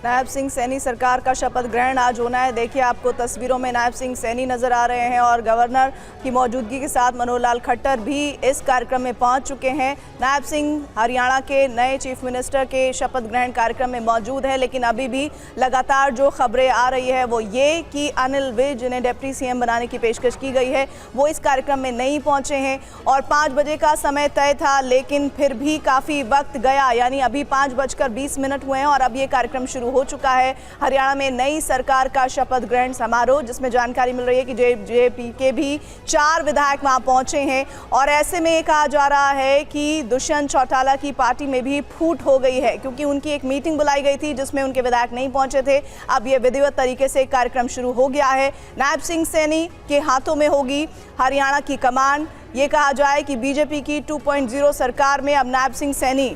नायब सिंह सैनी सरकार का शपथ ग्रहण आज होना है। देखिए आपको तस्वीरों में नायब सिंह सैनी नजर आ रहे हैं और गवर्नर की मौजूदगी के साथ मनोहर लाल खट्टर भी इस कार्यक्रम में पहुंच चुके हैं। नायब सिंह हरियाणा के नए चीफ मिनिस्टर के शपथ ग्रहण कार्यक्रम में मौजूद है, लेकिन अभी भी लगातार जो खबरें आ रही है वो ये कि अनिल विज जिन्हें डिप्टी सीएम बनाने की पेशकश की गई है वो इस कार्यक्रम में नहीं पहुंचे हैं और 5 बजे का समय तय था, लेकिन फिर भी काफ़ी वक्त गया, यानी अभी 5:20 हुए हैं और अब ये कार्यक्रम शुरू हो चुका है। हरियाणा में नई सरकार का शपथ ग्रहण समारोह, जिसमें जानकारी मिल रही है कि जेजेपी के भी 4 विधायक वहां पहुंचे हैं और ऐसे में कहा जा रहा है कि दुष्यंत चौटाला की पार्टी में भी फूट हो गई है, क्योंकि उनकी एक मीटिंग बुलाई गई थी जिसमें उनके विधायक नहीं पहुंचे थे। अब ये विधिवत तरीके से कार्यक्रम शुरू हो गया है। नायब सिंह सैनी के हाथों में होगी हरियाणा की कमान। ये कहा जाए कि बीजेपी की 2.0 सरकार में अब नायब सिंह सैनी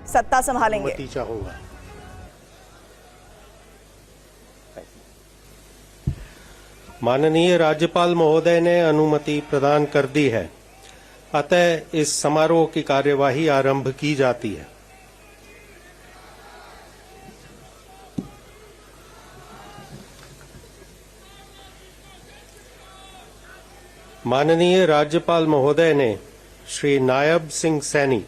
सत्ता संभालेंगे। माननीय राज्यपाल महोदय ने अनुमति प्रदान कर दी है, अतः इस समारोह की कार्यवाही आरंभ की जाती है। माननीय राज्यपाल महोदय ने श्री नायब सिंह सैनी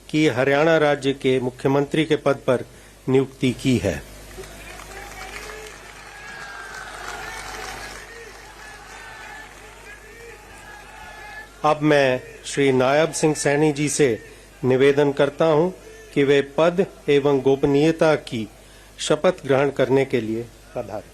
की हरियाणा राज्य के मुख्यमंत्री के पद पर नियुक्ति की है। अब मैं श्री नायब सिंह सैनी जी से निवेदन करता हूं कि वे पद एवं गोपनीयता की शपथ ग्रहण करने के लिए पधारें।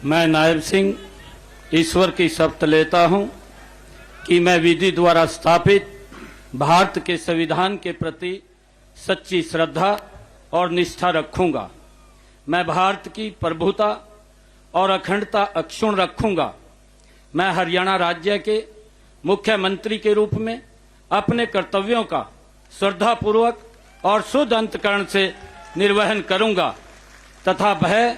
मैं नायब सिंह ईश्वर की शपथ लेता हूं कि मैं विधि द्वारा स्थापित भारत के संविधान के प्रति सच्ची श्रद्धा और निष्ठा रखूंगा। मैं भारत की प्रभुता और अखंडता अक्षुण्ण रखूंगा। मैं हरियाणा राज्य के मुख्यमंत्री के रूप में अपने कर्तव्यों का श्रद्धापूर्वक और शुद्ध अंतःकरण से निर्वहन करूंगा तथा भय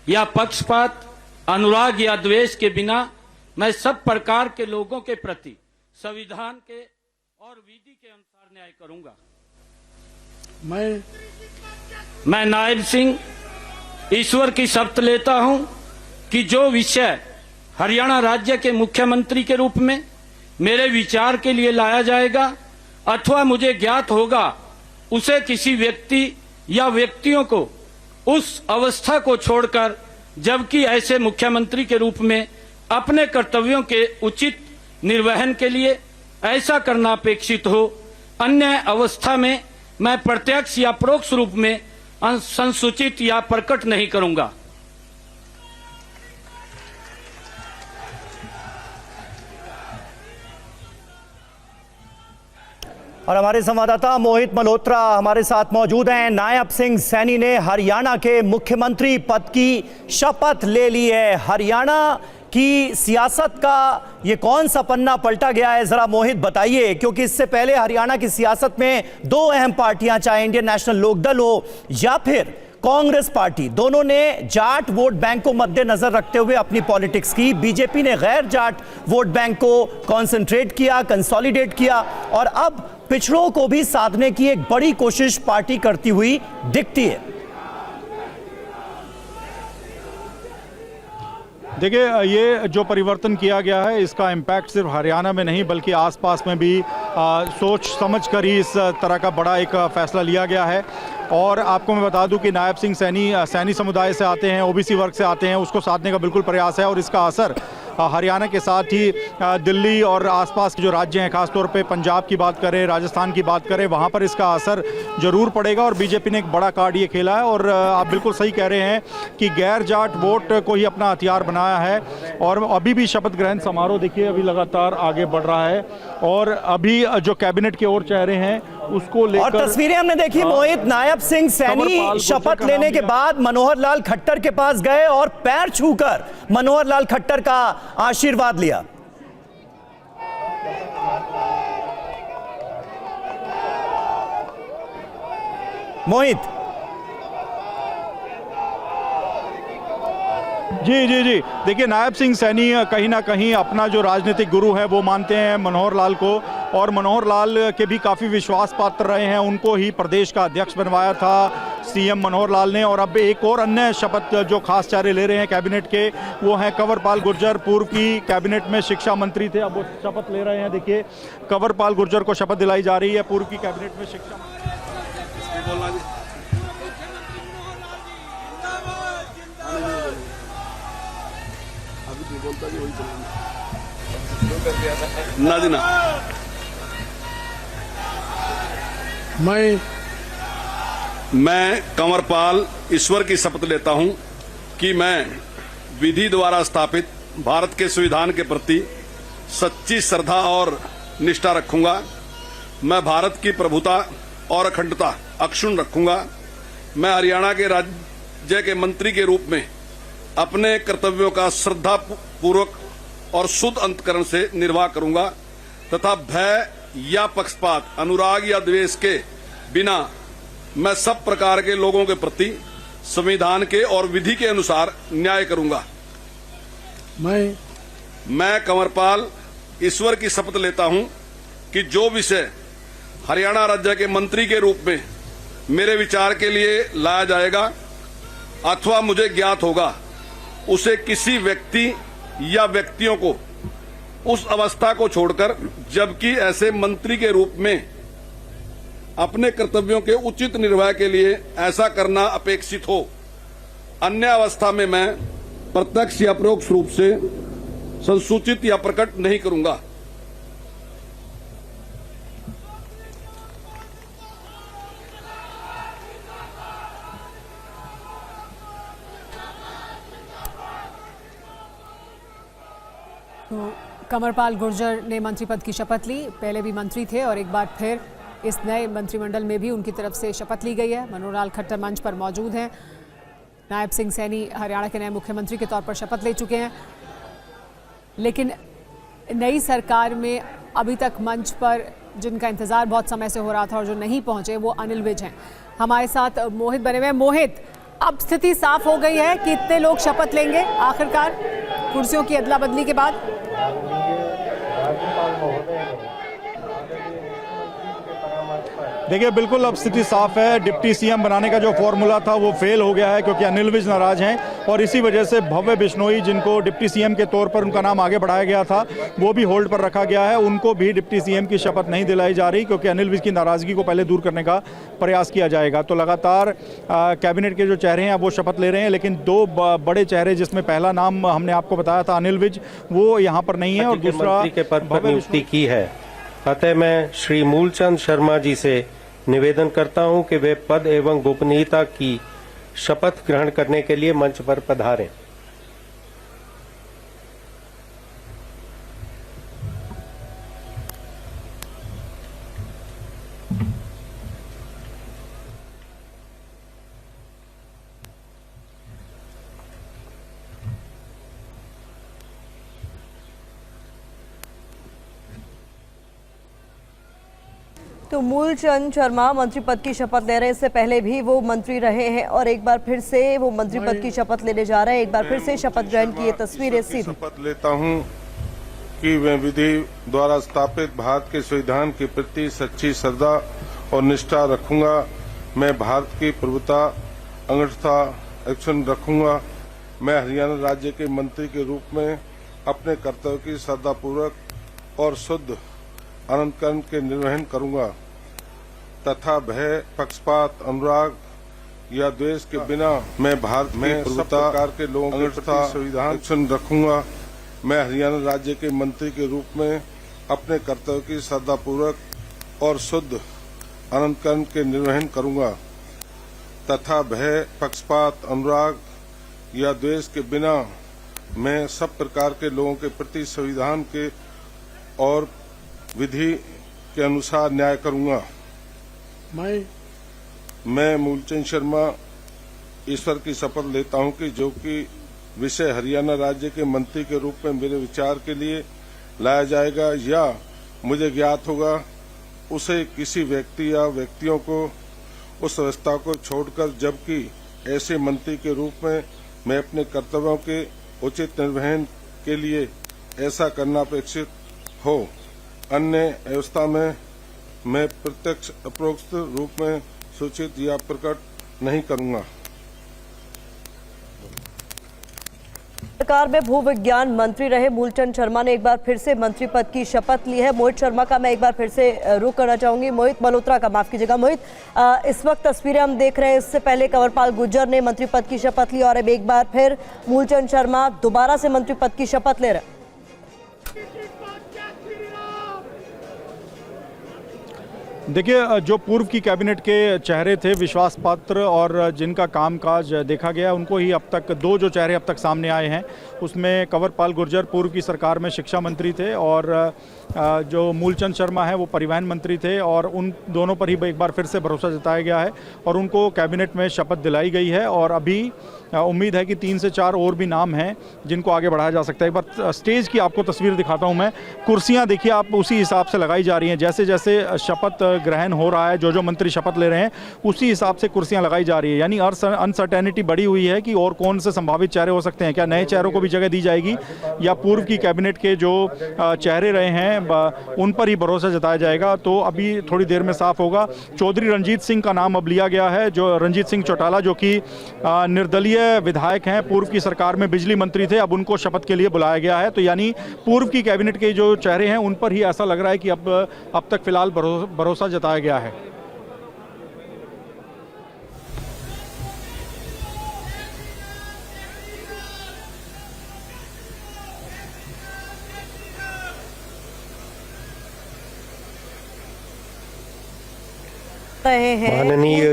या पक्षपात, अनुराग या द्वेष के बिना मैं सब प्रकार के लोगों के प्रति संविधान के और विधि के अनुसार न्याय करूंगा। मैं नायब सिंह ईश्वर की शपथ लेता हूं कि जो विषय हरियाणा राज्य के मुख्यमंत्री के रूप में मेरे विचार के लिए लाया जाएगा अथवा मुझे ज्ञात होगा, उसे किसी व्यक्ति या व्यक्तियों को उस अवस्था को छोड़कर, जबकि ऐसे मुख्यमंत्री के रूप में अपने कर्तव्यों के उचित निर्वहन के लिए ऐसा करना अपेक्षित हो, अन्य अवस्था में मैं प्रत्यक्ष या परोक्ष रूप में संसूचित या प्रकट नहीं करूंगा। और हमारे संवाददाता मोहित मल्होत्रा हमारे साथ मौजूद हैं। नायब सिंह सैनी ने हरियाणा के मुख्यमंत्री पद की शपथ ले ली है। हरियाणा की सियासत का ये कौन सा पन्ना पलटा गया है, जरा मोहित बताइए, क्योंकि इससे पहले हरियाणा की सियासत में 2 अहम पार्टियां, चाहे इंडियन नेशनल लोकदल हो या फिर कांग्रेस पार्टी, दोनों ने जाट वोट बैंक को मद्देनजर रखते हुए अपनी पॉलिटिक्स की। बीजेपी ने गैर जाट वोट बैंक को कॉन्सेंट्रेट किया, कंसोलिडेट किया और अब पिछड़ों को भी साधने की एक बड़ी कोशिश पार्टी करती हुई दिखती है। देखिए, ये जो परिवर्तन किया गया है इसका इम्पैक्ट सिर्फ हरियाणा में नहीं बल्कि आसपास में भी सोच समझ कर ही इस तरह का बड़ा एक फैसला लिया गया है। और आपको मैं बता दूं कि नायब सिंह सैनी समुदाय से आते हैं, ओबीसी वर्ग से आते हैं, उसको साधने का बिल्कुल प्रयास है और इसका असर हरियाणा के साथ ही दिल्ली और आसपास के जो राज्य हैं, खासतौर पे पंजाब की बात करें, राजस्थान की बात करें, वहाँ पर इसका असर जरूर पड़ेगा। और बीजेपी ने एक बड़ा कार्ड ये खेला है और आप बिल्कुल सही कह रहे हैं कि गैर जाट वोट को ही अपना हथियार बनाया है। और अभी भी शपथ ग्रहण समारोह देखिए अभी लगातार आगे बढ़ रहा है और अभी जो कैबिनेट के और चेहरे हैं उसको लेकर और तस्वीरें हमने देखी मोहित। नायब सिंह सैनी शपथ लेने के बाद मनोहर लाल खट्टर के पास गए और पैर छूकर मनोहर लाल खट्टर का आशीर्वाद लिया। मोहित। जी देखिए, नायब सिंह सैनी कहीं ना कहीं अपना जो राजनीतिक गुरु है वो मानते हैं मनोहर लाल को, और मनोहर लाल के भी काफ़ी विश्वास पात्र रहे हैं। उनको ही प्रदेश का अध्यक्ष बनवाया था सीएम मनोहर लाल ने। और अब एक और अन्य शपथ जो खास चेहरे ले रहे हैं कैबिनेट के, वो हैं कंवरपाल गुर्जर। पूर्व की कैबिनेट में शिक्षा मंत्री थे, अब वो शपथ ले रहे हैं। देखिए, कंवरपाल गुर्जर को शपथ दिलाई जा रही है, पूर्व की कैबिनेट में शिक्षा मंत्री। मैं कंवरपाल ईश्वर की शपथ लेता हूं कि मैं विधि द्वारा स्थापित भारत के संविधान के प्रति सच्ची श्रद्धा और निष्ठा रखूंगा। मैं भारत की प्रभुता और अखंडता अक्षुण्ण रखूंगा। मैं हरियाणा के राज्य के मंत्री के रूप में अपने कर्तव्यों का श्रद्धा पूर्वक और शुद्ध अंतकरण से निर्वाह करूंगा तथा भय या पक्षपात, अनुराग या द्वेष के बिना मैं सब प्रकार के लोगों के प्रति संविधान के और विधि के अनुसार न्याय करूंगा। मैं कंवरपाल ईश्वर की शपथ लेता हूं कि जो विषय हरियाणा राज्य के मंत्री के रूप में मेरे विचार के लिए लाया जाएगा अथवा मुझे ज्ञात होगा, उसे किसी व्यक्ति या व्यक्तियों को उस अवस्था को छोड़कर, जबकि ऐसे मंत्री के रूप में अपने कर्तव्यों के उचित निर्वाह के लिए ऐसा करना अपेक्षित हो, अन्य अवस्था में मैं प्रत्यक्ष या परोक्ष रूप से संसूचित या प्रकट नहीं करूंगा। तो कंवरपाल गुर्जर ने मंत्री पद की शपथ ली। पहले भी मंत्री थे और एक बार फिर इस नए मंत्रिमंडल में भी उनकी तरफ से शपथ ली गई है। मनोहर लाल खट्टर मंच पर मौजूद हैं। नायब सिंह सैनी हरियाणा के नए मुख्यमंत्री के तौर पर शपथ ले चुके हैं, लेकिन नई सरकार में अभी तक मंच पर जिनका इंतजार बहुत समय से हो रहा था और जो नहीं पहुंचे, वो अनिल विज हैं। हमारे साथ मोहित बने हुए हैं। मोहित, अब स्थिति साफ हो गई है कि इतने लोग शपथ लेंगे आखिरकार कुर्सियों की अदला बदली के बाद? देखिए, बिल्कुल अब स्थिति साफ है। डिप्टी सीएम बनाने का जो फॉर्मूला था वो फेल हो गया है, क्योंकि अनिल विज नाराज हैं और इसी वजह से भव्य बिश्नोई, जिनको डिप्टी सीएम के तौर पर उनका नाम आगे बढ़ाया गया था, वो भी होल्ड पर रखा गया है। उनको भी डिप्टी सीएम की शपथ नहीं दिलाई जा रही, क्योंकि अनिल विज की नाराजगी को पहले दूर करने का प्रयास किया जाएगा। तो लगातार कैबिनेट के जो चेहरे हैं वो शपथ ले रहे हैं, लेकिन दो बड़े चेहरे, जिसमें पहला नाम हमने आपको बताया था अनिल विज, वो यहाँ पर नहीं है, और दूसरा के पद पर नियुक्ति की है। अतः मैं श्री मूलचंद शर्मा जी से निवेदन करता हूं कि वे पद एवं गोपनीयता की शपथ ग्रहण करने के लिए मंच पर पधारें। तो मूलचंद शर्मा मंत्री पद की शपथ ले रहे हैं। इससे पहले भी वो मंत्री रहे हैं और एक बार फिर से वो मंत्री पद की शपथ लेने जा रहे हैं। एक बार फिर से शपथ ग्रहण की ये तस्वीरें सीधी। शपथ लेता हूं कि मैं विधि द्वारा स्थापित भारत के संविधान के प्रति सच्ची श्रद्धा और निष्ठा रखूंगा। मैं भारत की प्रभुता, अखंडता अक्षुण्ण रखूंगा। मैं हरियाणा राज्य के मंत्री के रूप में अपने कर्तव्य की श्रद्धापूर्वक और शुद्ध अंतकरण के निर्वहन करूंगा तथा भय, पक्षपात, अनुराग या द्वेष के बिना मैं भारत में सब प्रकार के लोगों के प्रति संविधान अक्षुण्ण रखूंगा। मैं हरियाणा राज्य के मंत्री के रूप में अपने कर्तव्य की श्रद्धापूर्वक और शुद्ध अंतकरण के निर्वहन करूंगा तथा भय, पक्षपात, अनुराग या द्वेष के बिना मैं सब प्रकार के लोगों के प्रति संविधान के और विधि के अनुसार न्याय करूंगा। मैं मूलचंद शर्मा ईश्वर की शपथ लेता हूं कि जो कि विषय हरियाणा राज्य के मंत्री के रूप में मेरे विचार के लिए लाया जाएगा या मुझे ज्ञात होगा, उसे किसी व्यक्ति या व्यक्तियों को उस व्यवस्था को छोड़कर, जबकि ऐसे मंत्री के रूप में मैं अपने कर्तव्यों के उचित निर्वहन के लिए ऐसा करना अपेक्षित हो। अन्य व्यवस्था में मैं प्रत्यक्ष अपरोक्ष रूप में सूचित या प्रकट नहीं करूंगा। सरकार में भूविज्ञान मंत्री रहे मूलचंद शर्मा ने एक बार फिर से मंत्री पद की शपथ ली है। मोहित शर्मा का मैं एक बार फिर से रुख करना चाहूंगी, मोहित मल्होत्रा का, माफ कीजिएगा मोहित। इस वक्त तस्वीरें हम देख रहे हैं, इससे पहले कंवरपाल गुर्जर ने मंत्री पद की शपथ ली और अब एक बार फिर मूलचंद शर्मा दोबारा से मंत्री पद की शपथ ले रहे हैं। देखिए, जो पूर्व की कैबिनेट के चेहरे थे विश्वास पात्र और जिनका कामकाज देखा गया, उनको ही अब तक दो जो चेहरे अब तक सामने आए हैं, उसमें कंवरपाल गुर्जर पूर्व की सरकार में शिक्षा मंत्री थे और जो मूलचंद शर्मा है वो परिवहन मंत्री थे, और उन दोनों पर ही एक बार फिर से भरोसा जताया गया है और उनको कैबिनेट में शपथ दिलाई गई है। और अभी उम्मीद है कि 3 से 4 और भी नाम हैं जिनको आगे बढ़ाया जा सकता है। एक बार स्टेज की आपको तस्वीर दिखाता हूं मैं। कुर्सियां देखिए आप, उसी हिसाब से लगाई जा रही हैं, जैसे जैसे शपथ ग्रहण हो रहा है, जो मंत्री शपथ ले रहे हैं उसी हिसाब से कुर्सियां लगाई जा रही है। यानी अनसर्टेनिटी बढ़ी हुई है कि और कौन से संभावित चेहरे हो सकते हैं, क्या नए चेहरों को भी जगह दी जाएगी या पूर्व की कैबिनेट के जो चेहरे रहे हैं उन पर ही भरोसा जताया जाएगा। तो अभी थोड़ी देर में साफ होगा। चौधरी रंजीत सिंह का नाम अब लिया गया है, जो रंजीत सिंह चौटाला, जो कि निर्दलीय विधायक हैं, पूर्व की सरकार में बिजली मंत्री थे, अब उनको शपथ के लिए बुलाया गया है। तो यानी पूर्व की कैबिनेट के जो चेहरे हैं उन पर ही ऐसा लग रहा है कि अब तक फिलहाल भरोसा जताया गया है। माननीय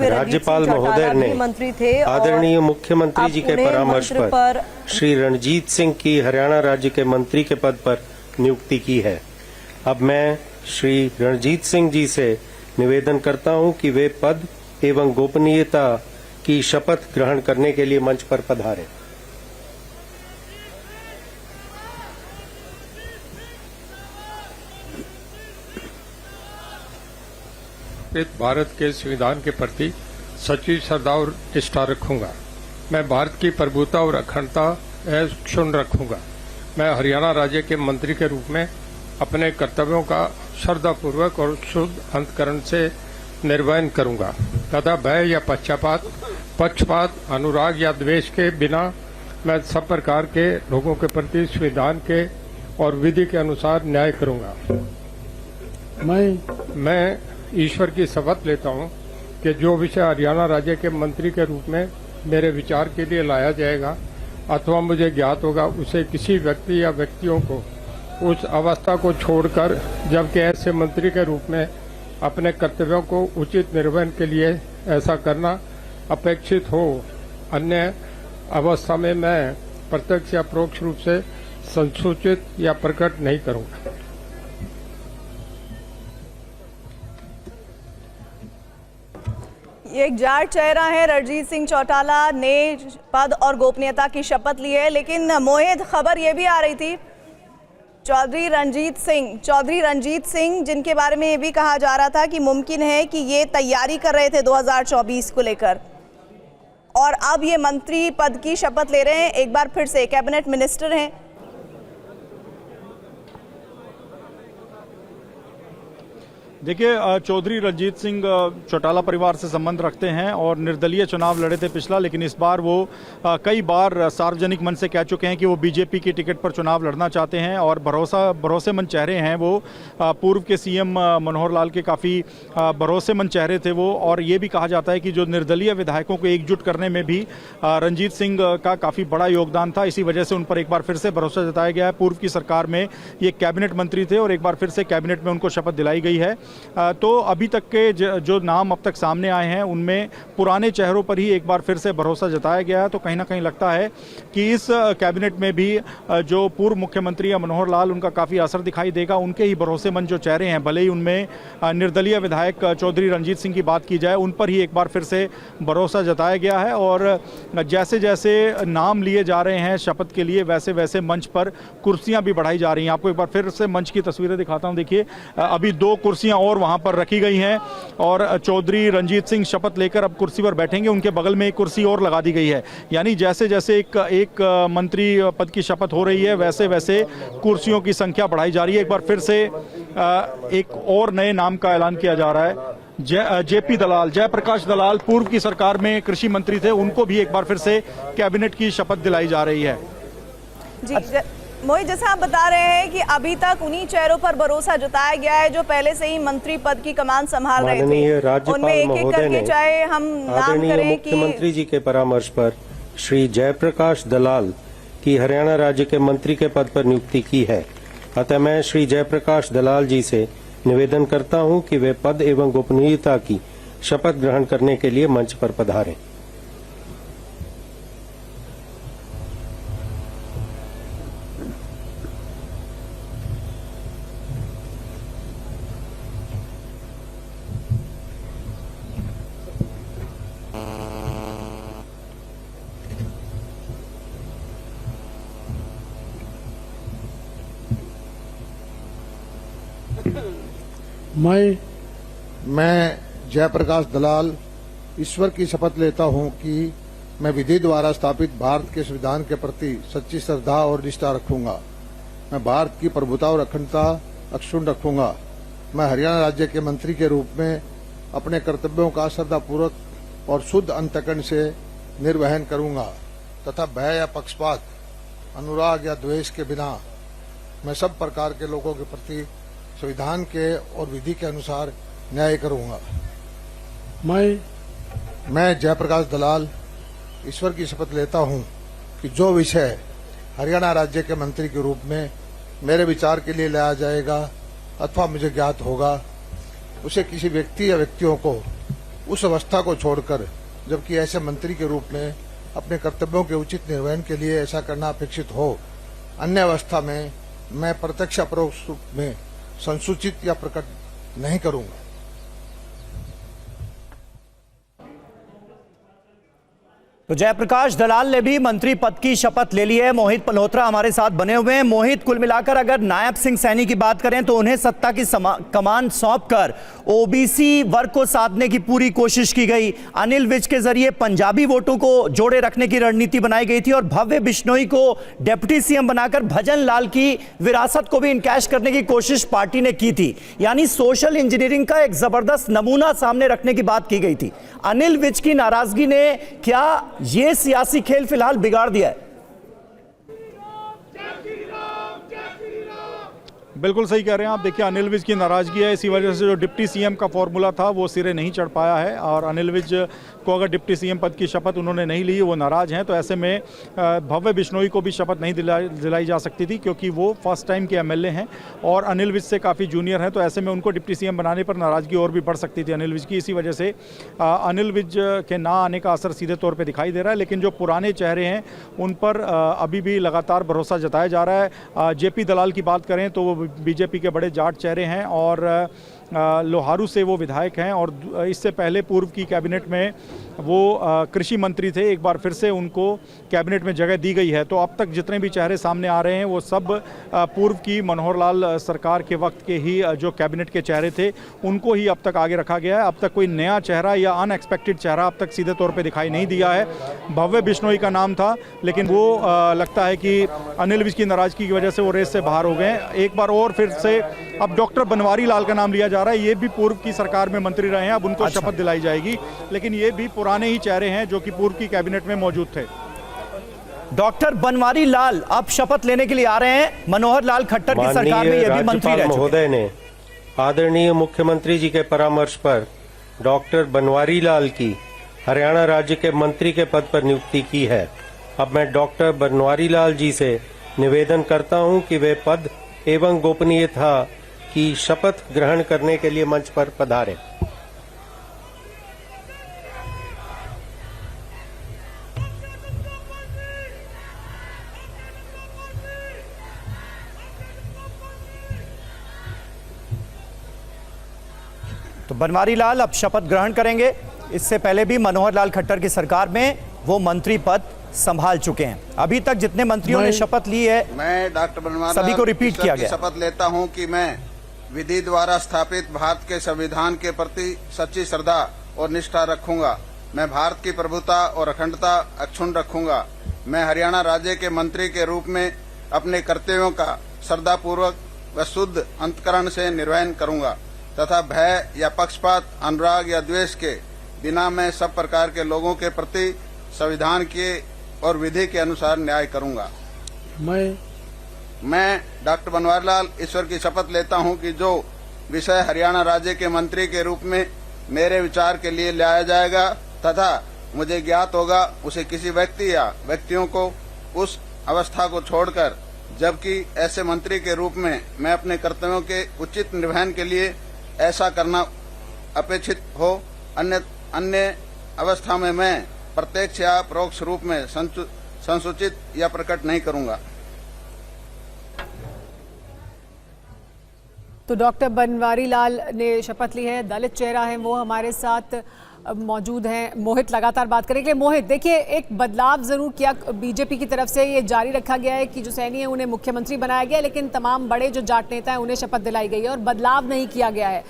राज्यपाल महोदय ने मंत्री थे, आदरणीय मुख्यमंत्री जी के परामर्श पर श्री रणजीत सिंह की हरियाणा राज्य के मंत्री के पद पर नियुक्ति की है। अब मैं श्री रणजीत सिंह जी से निवेदन करता हूं कि वे पद एवं गोपनीयता की शपथ ग्रहण करने के लिए मंच पर पधारें। भारत के संविधान के प्रति सच्ची श्रद्धा और निष्ठा रखूंगा। मैं भारत की प्रभुता और अखंडता अक्षुण्ण रखूंगा। मैं हरियाणा राज्य के मंत्री के रूप में अपने कर्तव्यों का श्रद्धापूर्वक और शुद्ध अंतकरण से निर्वहन करूंगा तथा भय या पक्षपात, अनुराग या द्वेष के बिना मैं सब प्रकार के लोगों के प्रति संविधान के और विधि के अनुसार न्याय करूंगा। मैं ईश्वर की शपथ लेता हूं कि जो विषय हरियाणा राज्य के मंत्री के रूप में मेरे विचार के लिए लाया जाएगा अथवा मुझे ज्ञात होगा, उसे किसी व्यक्ति या व्यक्तियों को उस अवस्था को छोड़कर, जबकि ऐसे मंत्री के रूप में अपने कर्तव्यों को उचित निर्वहन के लिए ऐसा करना अपेक्षित हो, अन्य अवस्था में मैं प्रत्यक्ष या परोक्ष रूप से संसूचित या प्रकट नहीं करूंगा। ये एक जाट चेहरा है। रणजीत सिंह चौटाला ने पद और गोपनीयता की शपथ ली है, लेकिन मोहित खबर ये भी आ रही थी चौधरी रंजीत सिंह जिनके बारे में ये भी कहा जा रहा था कि मुमकिन है कि ये तैयारी कर रहे थे 2024 को लेकर, और अब ये मंत्री पद की शपथ ले रहे हैं, एक बार फिर से कैबिनेट मिनिस्टर हैं। देखिए, चौधरी रंजीत सिंह चौटाला परिवार से संबंध रखते हैं और निर्दलीय चुनाव लड़े थे पिछला, लेकिन इस बार वो कई बार सार्वजनिक मंच से कह चुके हैं कि वो बीजेपी की टिकट पर चुनाव लड़ना चाहते हैं और भरोसेमंद चेहरे हैं वो। पूर्व के सीएम मनोहर लाल के काफ़ी भरोसेमंद चेहरे थे वो, और ये भी कहा जाता है कि जो निर्दलीय विधायकों को एकजुट करने में भी रंजीत सिंह का काफ़ी बड़ा योगदान था। इसी वजह से उन पर एक बार फिर से भरोसा जताया गया है। पूर्व की सरकार में ये कैबिनेट मंत्री थे और एक बार फिर से कैबिनेट में उनको शपथ दिलाई गई है। तो अभी तक के जो नाम अब तक सामने आए हैं उनमें पुराने चेहरों पर ही एक बार फिर से भरोसा जताया गया है। तो कहीं ना कहीं लगता है कि इस कैबिनेट में भी जो पूर्व मुख्यमंत्री है मनोहर लाल, उनका काफ़ी असर दिखाई देगा। उनके ही भरोसेमंद जो चेहरे हैं, भले ही उनमें निर्दलीय विधायक चौधरी रंजीत सिंह की बात की जाए, उन पर ही एक बार फिर से भरोसा जताया गया है। और जैसे जैसे नाम लिए जा रहे हैं शपथ के लिए, वैसे वैसे मंच पर कुर्सियाँ भी बढ़ाई जा रही हैं। आपको एक बार फिर से मंच की तस्वीरें दिखाता हूँ। देखिए, अभी 2 कुर्सियाँ कुर्सियां और वहां पर रखी गई हैं और चौधरी रंजीत सिंह शपथ लेकर अब कुर्सी पर बैठेंगे। उनके बगल में एक कुर्सी और लगा दी गई है। यानी जैसे जैसे एक मंत्री पद की शपथ हो रही है वैसे वैसे कुर्सियों की संख्या बढ़ाई जा रही है। एक बार फिर से एक और नए नाम का ऐलान किया जा रहा है। जेपी दलाल, जयप्रकाश दलाल पूर्व की सरकार में कृषि मंत्री थे, उनको भी एक बार फिर से कैबिनेट की शपथ दिलाई जा रही है। जी मोहित, जैसा आप बता रहे हैं कि अभी तक उन्हीं चेहरों पर भरोसा जताया गया है जो पहले से ही मंत्री पद की कमान संभाल रहे थे। उनमें एक एक करके चाहे हम नाम करें कि मुख्यमंत्री जी के परामर्श पर श्री जयप्रकाश दलाल की हरियाणा राज्य के मंत्री के पद पर नियुक्ति की है। अतः मैं श्री जयप्रकाश दलाल जी से निवेदन करता हूं कि वे पद एवं गोपनीयता की शपथ ग्रहण करने के लिए मंच पर पधारें। मैं जयप्रकाश दलाल ईश्वर की शपथ लेता हूं कि मैं विधि द्वारा स्थापित भारत के संविधान के प्रति सच्ची श्रद्धा और निष्ठा रखूंगा। मैं भारत की प्रभुता और अखंडता अक्षुण्ण रखूंगा। मैं हरियाणा राज्य के मंत्री के रूप में अपने कर्तव्यों का श्रद्धापूर्वक और शुद्ध अंतःकरण से निर्वहन करूंगा तथा भय या पक्षपात, अनुराग या द्वेष के बिना मैं सब प्रकार के लोगों के प्रति संविधान के और विधि के अनुसार न्याय करूंगा। मैं जयप्रकाश दलाल ईश्वर की शपथ लेता हूं कि जो विषय हरियाणा राज्य के मंत्री के रूप में मेरे विचार के लिए लाया जाएगा अथवा मुझे ज्ञात होगा, उसे किसी व्यक्ति या व्यक्तियों को उस अवस्था को छोड़कर, जबकि ऐसे मंत्री के रूप में अपने कर्तव्यों के उचित निर्वहन के लिए ऐसा करना अपेक्षित हो, अन्य अवस्था में मैं प्रत्यक्ष अपरोक्ष रूप में संसूचित या प्रकट नहीं करूंगा। तो जयप्रकाश दलाल ने भी मंत्री पद की शपथ ले ली है। मोहित मल्होत्रा हमारे साथ बने हुए हैं। मोहित, कुल मिलाकर अगर नायब सिंह सैनी की बात करें तो उन्हें सत्ता की कमान सौंपकर ओबीसी वर्ग को साधने की पूरी कोशिश की गई। अनिल विज के जरिए पंजाबी वोटों को जोड़े रखने की रणनीति बनाई गई थी और भव्य बिश्नोई को डिप्टी सीएम बनाकर भजन लाल की विरासत को भी इनकैश करने की कोशिश पार्टी ने की थी। यानी सोशल इंजीनियरिंग का एक जबरदस्त नमूना सामने रखने की बात की गई थी। अनिल विज की नाराजगी ने क्या ये सियासी खेल फिलहाल बिगाड़ दिया है? बिल्कुल सही कह रहे हैं आप। देखिए, अनिल विज की नाराजगी है, इसी वजह से जो डिप्टी सीएम का फॉर्मूला था वो सिरे नहीं चढ़ पाया है और अनिल विज को अगर डिप्टी सीएम पद की शपथ उन्होंने नहीं ली, वो नाराज हैं, तो ऐसे में भव्य बिश्नोई को भी शपथ नहीं दिलाई जा सकती थी क्योंकि वो फर्स्ट टाइम के एमएलए हैं और अनिल विज से काफ़ी जूनियर हैं। तो ऐसे में उनको डिप्टी सीएम बनाने पर नाराजगी और भी बढ़ सकती थी अनिल विज की। इसी वजह से अनिल विज के ना आने का असर सीधे तौर पर दिखाई दे रहा है। लेकिन जो पुराने चेहरे हैं उन पर अभी भी लगातार भरोसा जताया जा रहा है। जेपी दलाल की बात करें तो वो बीजेपी के बड़े जाट चेहरे हैं और लोहारू से वो विधायक हैं और इससे पहले पूर्व की कैबिनेट में वो कृषि मंत्री थे। एक बार फिर से उनको कैबिनेट में जगह दी गई है। तो अब तक जितने भी चेहरे सामने आ रहे हैं वो सब पूर्व की मनोहर लाल सरकार के वक्त के ही जो कैबिनेट के चेहरे थे उनको ही अब तक आगे रखा गया है। अब तक कोई नया चेहरा या अनएक्सपेक्टेड चेहरा अब तक सीधे तौर पे दिखाई नहीं दिया है। भव्य बिश्नोई का नाम था लेकिन वो लगता है कि अनिल विज की नाराजगी की वजह से वो रेस से बाहर हो गए। एक बार और फिर से अब डॉक्टर बनवारी लाल का नाम लिया जा रहा है। ये भी पूर्व की सरकार में मंत्री रहे हैं, अब उनको शपथ दिलाई जाएगी। लेकिन ये भी पुराने ही चेहरे हैं जो कि पूर्व की कैबिनेट में मौजूद थे। डॉक्टर बनवारी लाल अब शपथ लेने के लिए आ रहे हैं। मनोहर लाल खट्टर की सरकार में ये भी मंत्री रह चुके हैं। महोदय ने आदरणीय मुख्यमंत्री जी के परामर्श पर डॉक्टर बनवारी लाल की हरियाणा राज्य के मंत्री के पद पर नियुक्ति की है। अब मैं डॉक्टर बनवारी लाल जी से निवेदन करता हूं कि वे पद एवं गोपनीयता की शपथ ग्रहण करने के लिए मंच पर पधारें। तो बनवारी लाल अब शपथ ग्रहण करेंगे। इससे पहले भी मनोहर लाल खट्टर की सरकार में वो मंत्री पद संभाल चुके हैं। अभी तक जितने मंत्रियों ने शपथ ली है मैं डॉक्टर बनवारी सभी को रिपीट किया गया। शपथ लेता हूं कि मैं विधि द्वारा स्थापित भारत के संविधान के प्रति सच्ची श्रद्धा और निष्ठा रखूंगा। मैं भारत की प्रभुता और अखंडता अक्षुण्ण रखूंगा। मैं हरियाणा राज्य के मंत्री के रूप में अपने कर्तव्यों का श्रद्धापूर्वक व शुद्ध अंतकरण से निर्वहन करूंगा तथा भय या पक्षपात, अनुराग या द्वेष के बिना मैं सब प्रकार के लोगों के प्रति संविधान के और विधि के अनुसार न्याय करूंगा। मैं डॉक्टर बनवारीलाल ईश्वर की शपथ लेता हूं कि जो विषय हरियाणा राज्य के मंत्री के रूप में मेरे विचार के लिए लाया जाएगा तथा मुझे ज्ञात होगा, उसे किसी व्यक्ति या व्यक्तियों को उस अवस्था को छोड़कर, जबकि ऐसे मंत्री के रूप में मैं अपने कर्तव्यों के उचित निर्वहन के लिए ऐसा करना अपेक्षित हो, अन्य अवस्था में मैं प्रत्यक्ष या परोक्ष रूप में संसूचित या प्रकट नहीं करूंगा। तो डॉक्टर बनवारीलाल ने शपथ ली है। दलित चेहरा है वो हमारे साथ मौजूद हैं। मोहित लगातार बात करेंगे। मोहित, देखिए, एक बदलाव जरूर किया बीजेपी की तरफ से, ये जारी रखा गया है कि जो सैनी है उन्हें मुख्यमंत्री बनाया गया, लेकिन तमाम बड़े जो जाट नेता हैं उन्हें शपथ दिलाई गई है और बदलाव नहीं किया गया है,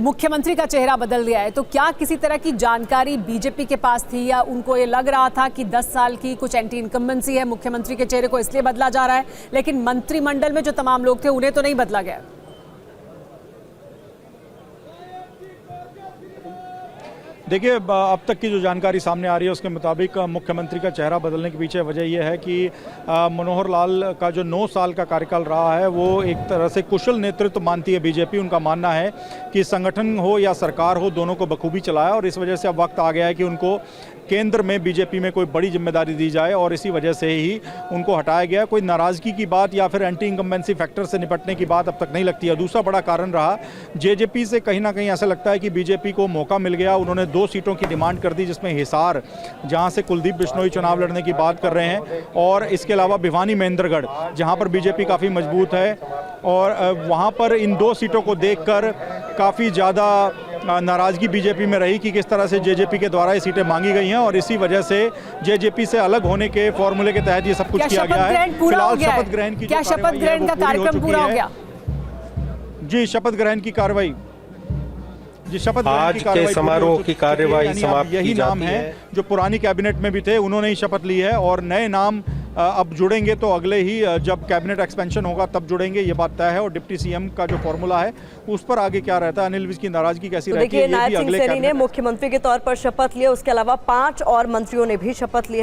मुख्यमंत्री का चेहरा बदल दिया है। तो क्या किसी तरह की जानकारी बीजेपी के पास थी या उनको ये लग रहा था कि 10 साल की कुछ एंटी इनकम्बेंसी है मुख्यमंत्री के चेहरे को, इसलिए बदला जा रहा है, लेकिन मंत्रिमंडल में जो तमाम लोग थे उन्हें तो नहीं बदला गया? देखिए, अब तक की जो जानकारी सामने आ रही है उसके मुताबिक मुख्यमंत्री का चेहरा बदलने के पीछे वजह यह है कि मनोहर लाल का जो 9 साल का कार्यकाल रहा है वो एक तरह से कुशल नेतृत्व मानती है बीजेपी। उनका मानना है कि संगठन हो या सरकार हो, दोनों को बखूबी चलाया और इस वजह से अब वक्त आ गया है कि उनको केंद्र में बीजेपी में कोई बड़ी जिम्मेदारी दी जाए और इसी वजह से ही उनको हटाया गया। कोई नाराजगी की बात या फिर एंटी इनकम्बेंसी फैक्टर से निपटने की बात अब तक नहीं लगती है। दूसरा बड़ा कारण रहा, जेजेपी से कहीं ना कहीं ऐसा लगता है कि बीजेपी को मौका मिल गया। उन्होंने 2 सीटों की डिमांड कर दी, जिसमें हिसार, जहां से कुलदीप बिश्नोई चुनाव लड़ने की बात कर रहे हैं, और इसके अलावा भिवानी महेंद्रगढ़, जहां पर बीजेपी काफ़ी मजबूत है। और वहां पर इन 2 सीटों को देखकर काफ़ी ज़्यादा नाराजगी बीजेपी में रही कि किस तरह से जेजेपी के द्वारा ये सीटें मांगी गई हैं और इसी वजह से जेजेपी से अलग होने के फॉर्मूले के तहत ये सब कुछ किया गया है। फिलहाल शपथ ग्रहण की क्या शपथ ग्रहण का कार्यक्रम पूरा हो गया? जी, शपथ ग्रहण की कार्रवाई, जी, शपथ आज के समारोह की कार्यवाही समाप्त यही नाम है जो पुरानी कैबिनेट में भी थे, उन्होंने ही शपथ ली है और नए नाम अब जुड़ेंगे तो अगले ही जब कैबिनेट एक्सपेंशन होगा तब जुड़ेंगे, ये बात तय है। और डिप्टी सीएम का जो फॉर्मूला है उस पर आगे क्या रहता है, अनिल विज की नाराजगी कैसी रहती है, ये भी नायब सिंह सैनी ने मुख्यमंत्री के तौर पर शपथ ली, उसके अलावा 5 और मंत्रियों ने भी शपथ ली।